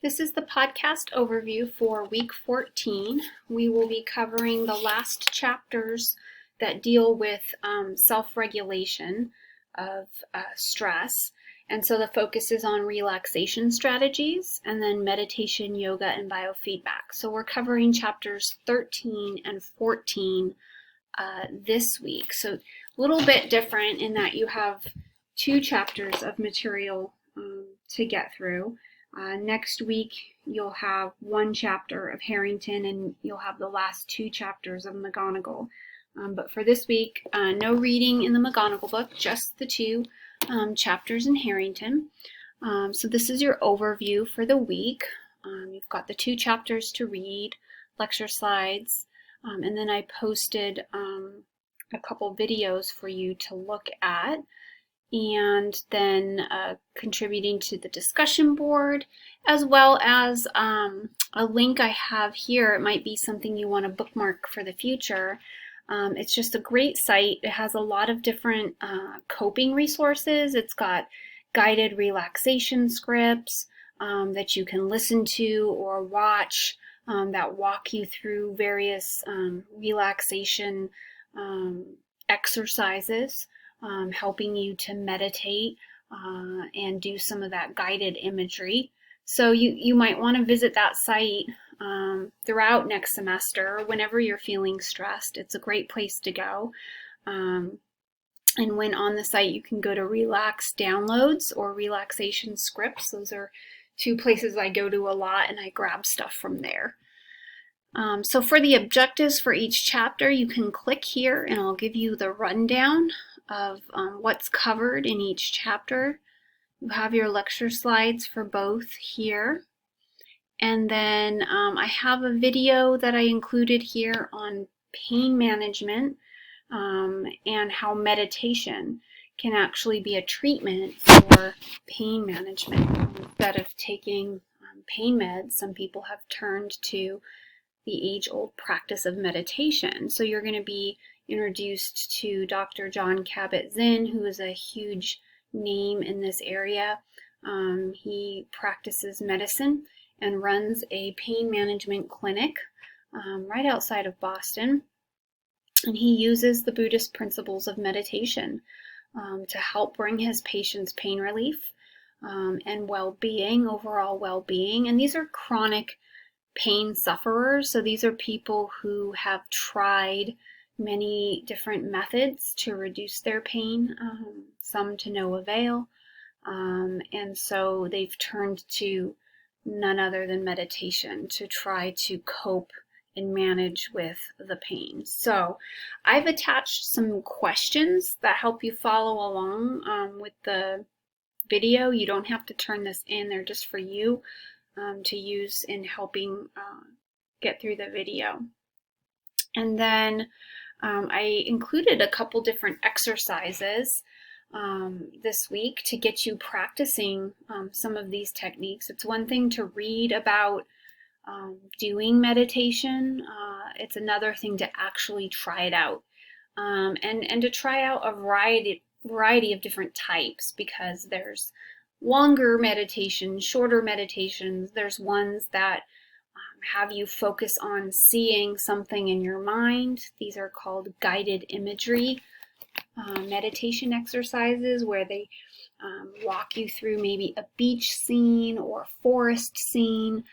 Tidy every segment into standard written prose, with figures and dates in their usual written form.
This is the podcast overview for week 14. We will be covering the last chapters that deal with self-regulation of stress. And so the focus is on relaxation strategies and then meditation, yoga, and biofeedback. So we're covering chapters 13 and 14 this week. So a little bit different in that you have two chapters of material to get through. Next week, you'll have one chapter of Harrington and you'll have the last two chapters of McGonagall. But for this week, no reading in the McGonagall book, just the two chapters in Harrington. So this is your overview for the week. You've got the two chapters to read, lecture slides, and then I posted a couple videos for you to look at. And then contributing to the discussion board, as well as a link I have here. It might be something you want to bookmark for the future. It's just a great site. It has a lot of different coping resources. It's got guided relaxation scripts that you can listen to or watch that walk you through various relaxation exercises. Helping you to meditate and do some of that guided imagery. So you might want to visit that site throughout next semester whenever you're feeling stressed. It's a great place to go. And when on the site, you can go to Relax Downloads or Relaxation Scripts. Those are two places I go to a lot and I grab stuff from there. So for the objectives for each chapter, you can click here and I'll give you the rundown of what's covered in each chapter. You have your lecture slides for both here. And then I have a video that I included here on pain management and how meditation can actually be a treatment for pain management. Instead of taking pain meds, some people have turned to the age-old practice of meditation. So you're going to be introduced to Dr. John Kabat-Zinn, who is a huge name in this area. He practices medicine and runs a pain management clinic right outside of Boston. And he uses the Buddhist principles of meditation to help bring his patients pain relief and well-being, overall well-being. And these are chronic pain sufferers. So these are people who have tried many different methods to reduce their pain, some to no avail. And so they've turned to none other than meditation to try to cope and manage with the pain. So I've attached some questions that help you follow along with the video. You don't have to turn this in. They're just for you to use in helping get through the video. And then I included a couple different exercises this week to get you practicing some of these techniques. It's one thing to read about doing meditation. It's another thing to actually try it out and to try out a variety of different types, because there's longer meditations, shorter meditations. There's ones that have you focus on seeing something in your mind. These are called guided imagery meditation exercises, where they walk you through maybe a beach scene or a forest scene,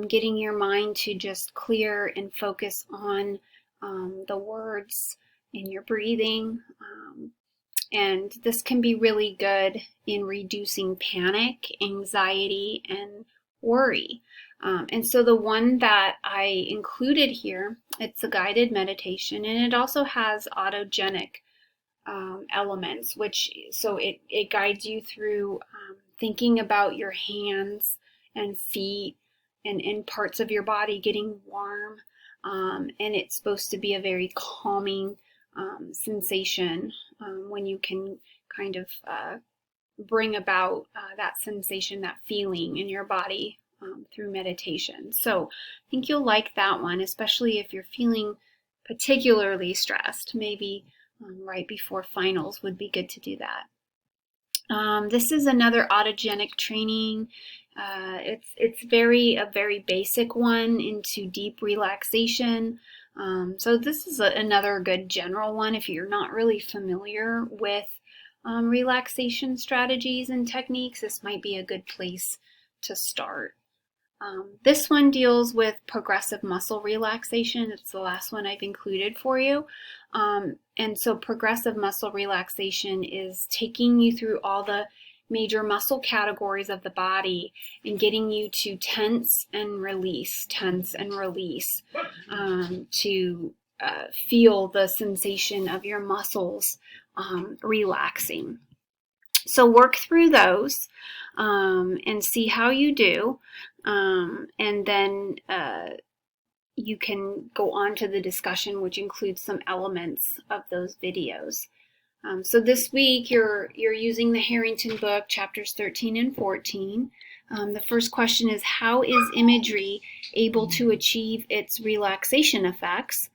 getting your mind to just clear and focus on the words and your breathing. And this can be really good in reducing panic, anxiety, and worry. And so the one that I included here, it's a guided meditation, and it also has autogenic elements, so it guides you through thinking about your hands and feet and parts of your body getting warm. And it's supposed to be a very calming sensation when you can kind of bring about that sensation, that feeling in your body through meditation. So I think you'll like that one, especially if you're feeling particularly stressed. Maybe right before finals would be good to do that. This is another autogenic training. It's a very basic one into deep relaxation. So this is another good general one if you're not really familiar with relaxation strategies and techniques. This might be a good place to start. This one deals with progressive muscle relaxation. It's the last one I've included for you. And so progressive muscle relaxation is taking you through all the major muscle categories of the body and getting you to tense and release, to feel the sensation of your muscles relaxing. So work through those and see how you do. And then you can go on to the discussion, which includes some elements of those videos. So this week you're using the Harrington book, chapters 13 and 14. The first question is, how is imagery able to achieve its relaxation effects?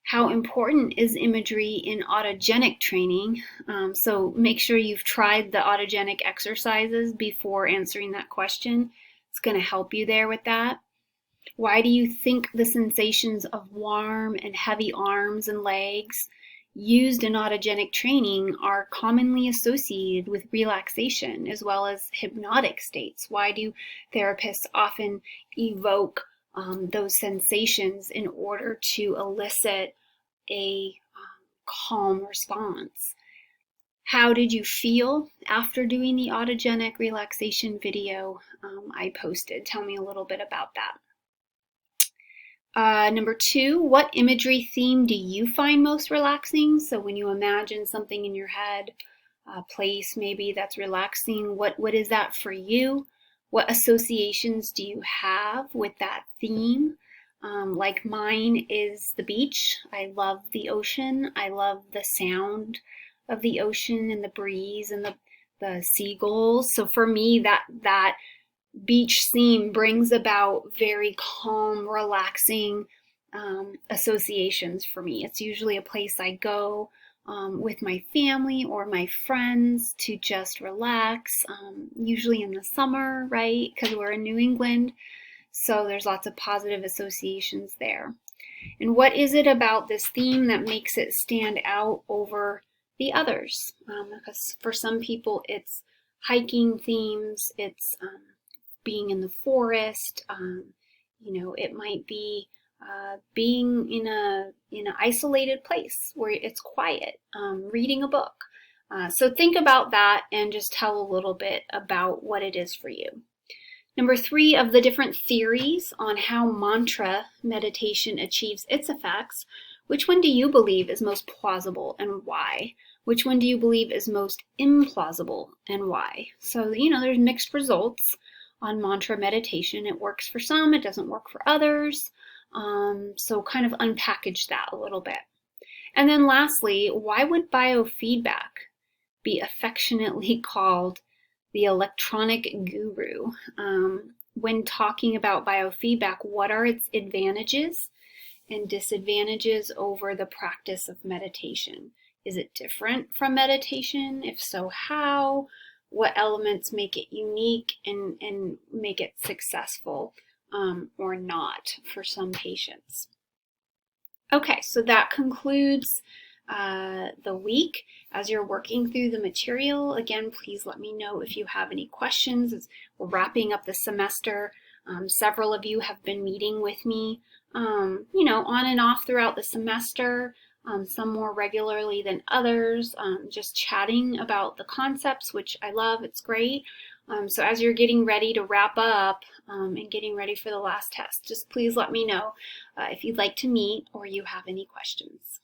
How important is imagery in autogenic training? So make sure you've tried the autogenic exercises before answering that question. It's going to help you there with that. Why do you think the sensations of warm and heavy arms and legs used in autogenic training are commonly associated with relaxation as well as hypnotic states? Why do therapists often evoke those sensations in order to elicit a calm response? How did you feel after doing the autogenic relaxation video I posted? Tell me a little bit about that. Number 2, what imagery theme do you find most relaxing? So when you imagine something in your head, a place maybe that's relaxing, what is that for you? What associations do you have with that theme? Like mine is the beach. I love the ocean. I love the sound of the ocean and the breeze and the seagulls. So for me, that beach theme brings about very calm, relaxing associations for me. It's usually a place I go with my family or my friends to just relax, usually in the summer, right? Because we're in New England. So there's lots of positive associations there. And what is it about this theme that makes it stand out over the others? Because for some people it's hiking themes, it's being in the forest, it might be being in an isolated place where it's quiet, reading a book. So think about that and just tell a little bit about what it is for you. Number 3, of the different theories on how mantra meditation achieves its effects, which one do you believe is most plausible and why? Which one do you believe is most implausible and why? So, there's mixed results on mantra meditation. It works for some, it doesn't work for others. So kind of unpackage that a little bit. And then lastly, why would biofeedback be affectionately called the electronic guru? When talking about biofeedback, what are its advantages and disadvantages over the practice of meditation? Is it different from meditation? If so, how? What elements make it unique and make it successful or not for some patients? Okay, so that concludes the week. As you're working through the material, again, please let me know if you have any questions. As we're wrapping up the semester, several of you have been meeting with me, on and off throughout the semester, some more regularly than others, just chatting about the concepts, which I love. It's great. So as you're getting ready to wrap up and getting ready for the last test, just please let me know if you'd like to meet or you have any questions.